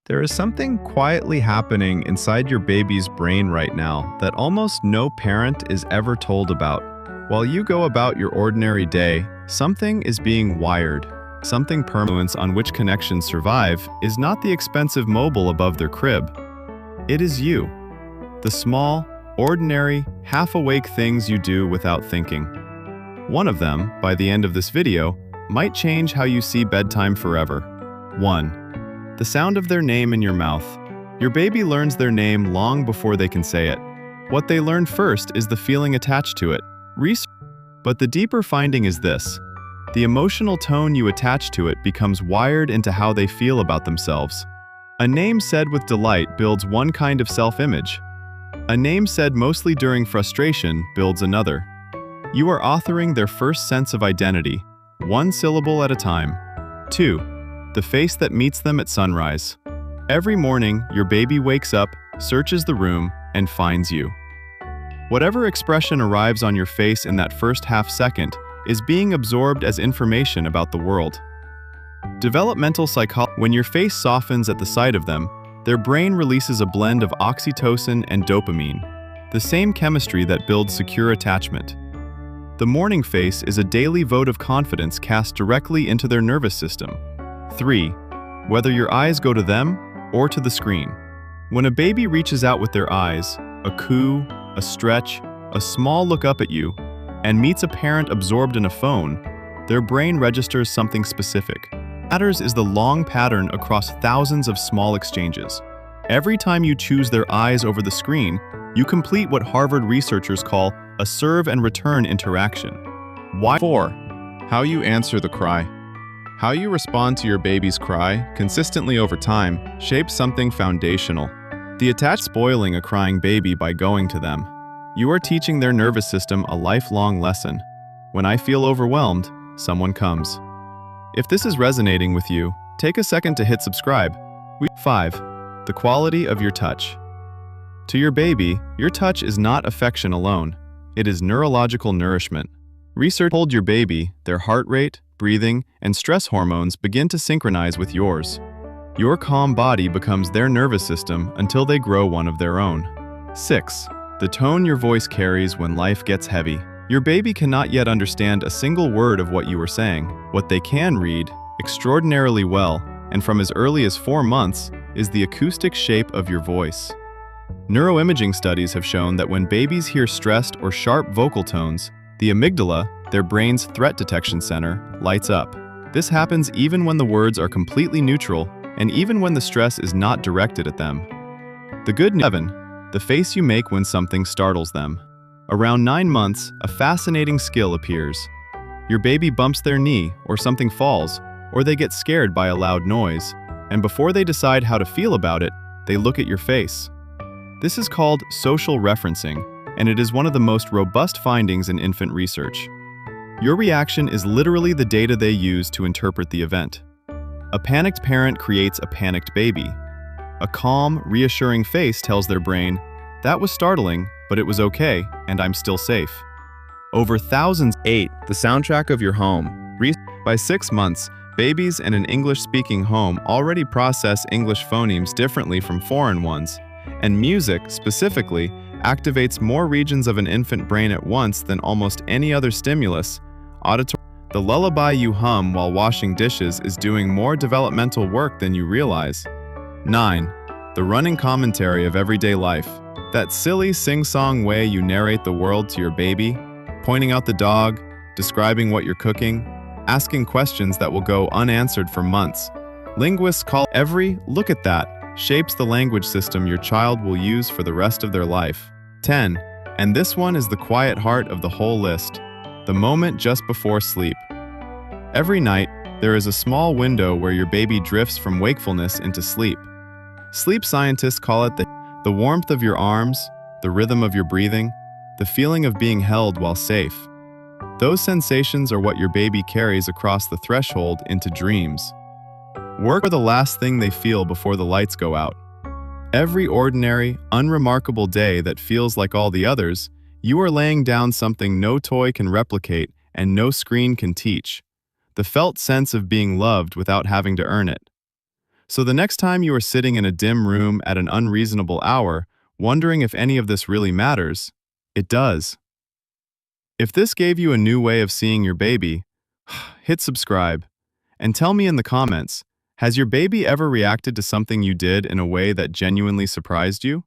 There is something quietly happening inside your baby's brain right now that almost no parent is ever told about. While you go about your ordinary day, something is being wired. Something permanent on which connections survive is not the expensive mobile above their crib. It is you. The small, ordinary, half-awake things you do without thinking. One of them, by the end of this video, might change how you see bedtime forever. 1. The sound of their name in your mouth. Your baby learns their name long before they can say it. What they learn first is the feeling attached to it. But the deeper finding is this. The emotional tone you attach to it becomes wired into how they feel about themselves. A name said with delight builds one kind of self-image. A name said mostly during frustration builds another. You are authoring their first sense of identity, one syllable at a time. 2. The face that meets them at sunrise. Every morning, your baby wakes up, searches the room, and finds you. Whatever expression arrives on your face in that first half second is being absorbed as information about the world. Developmental psychology. When your face softens at the sight of them, their brain releases a blend of oxytocin and dopamine, the same chemistry that builds secure attachment. The morning face is a daily vote of confidence cast directly into their nervous system. 3. Whether your eyes go to them or to the screen. When a baby reaches out with their eyes, a coo, a stretch, a small look up at you, and meets a parent absorbed in a phone, their brain registers something specific. What matters is the long pattern across thousands of small exchanges. Every time you choose their eyes over the screen, you complete what Harvard researchers call a serve and return interaction. Why? 4. How you answer the cry. How you respond to your baby's cry, consistently over time, shapes something foundational. The attached spoiling a crying baby by going to them. You are teaching their nervous system a lifelong lesson. When I feel overwhelmed, someone comes. If this is resonating with you, take a second to hit subscribe. 5. The quality of your touch. To your baby, your touch is not affection alone. It is neurological nourishment. Research told your baby, their heart rate, breathing, and stress hormones begin to synchronize with yours. Your calm body becomes their nervous system until they grow one of their own. 6. The tone your voice carries when life gets heavy. Your baby cannot yet understand a single word of what you are saying. What they can read, extraordinarily well, and from as early as 4 months, is the acoustic shape of your voice. Neuroimaging studies have shown that when babies hear stressed or sharp vocal tones, the amygdala, their brain's threat detection center, lights up. This happens even when the words are completely neutral and even when the stress is not directed at them. The good news. 7. The face you make when something startles them. Around 9 months, a fascinating skill appears. Your baby bumps their knee, or something falls, or they get scared by a loud noise, and before they decide how to feel about it, they look at your face. This is called social referencing, and it is one of the most robust findings in infant research. Your reaction is literally the data they use to interpret the event. A panicked parent creates a panicked baby. A calm, reassuring face tells their brain, "That was startling, but it was okay, and I'm still safe." Over thousands. 8. The soundtrack of your home. By 6 months, babies in an English-speaking home already process English phonemes differently from foreign ones, and music, specifically, activates more regions of an infant brain at once than almost any other stimulus. The lullaby you hum while washing dishes is doing more developmental work than you realize. 9. The running commentary of everyday life. That silly sing-song way you narrate the world to your baby, pointing out the dog, describing what you're cooking, asking questions that will go unanswered for months. Linguists call every "look at that" shapes the language system your child will use for the rest of their life. 10. And this one is the quiet heart of the whole list. The moment just before sleep. Every night, there is a small window where your baby drifts from wakefulness into sleep. Sleep scientists call it the warmth of your arms, the rhythm of your breathing, the feeling of being held while safe. Those sensations are what your baby carries across the threshold into dreams. Work are the last thing they feel before the lights go out. Every ordinary, unremarkable day that feels like all the others, you are laying down something no toy can replicate and no screen can teach. The felt sense of being loved without having to earn it. So the next time you are sitting in a dim room at an unreasonable hour, wondering if any of this really matters, it does. If this gave you a new way of seeing your baby, hit subscribe and tell me in the comments, has your baby ever reacted to something you did in a way that genuinely surprised you?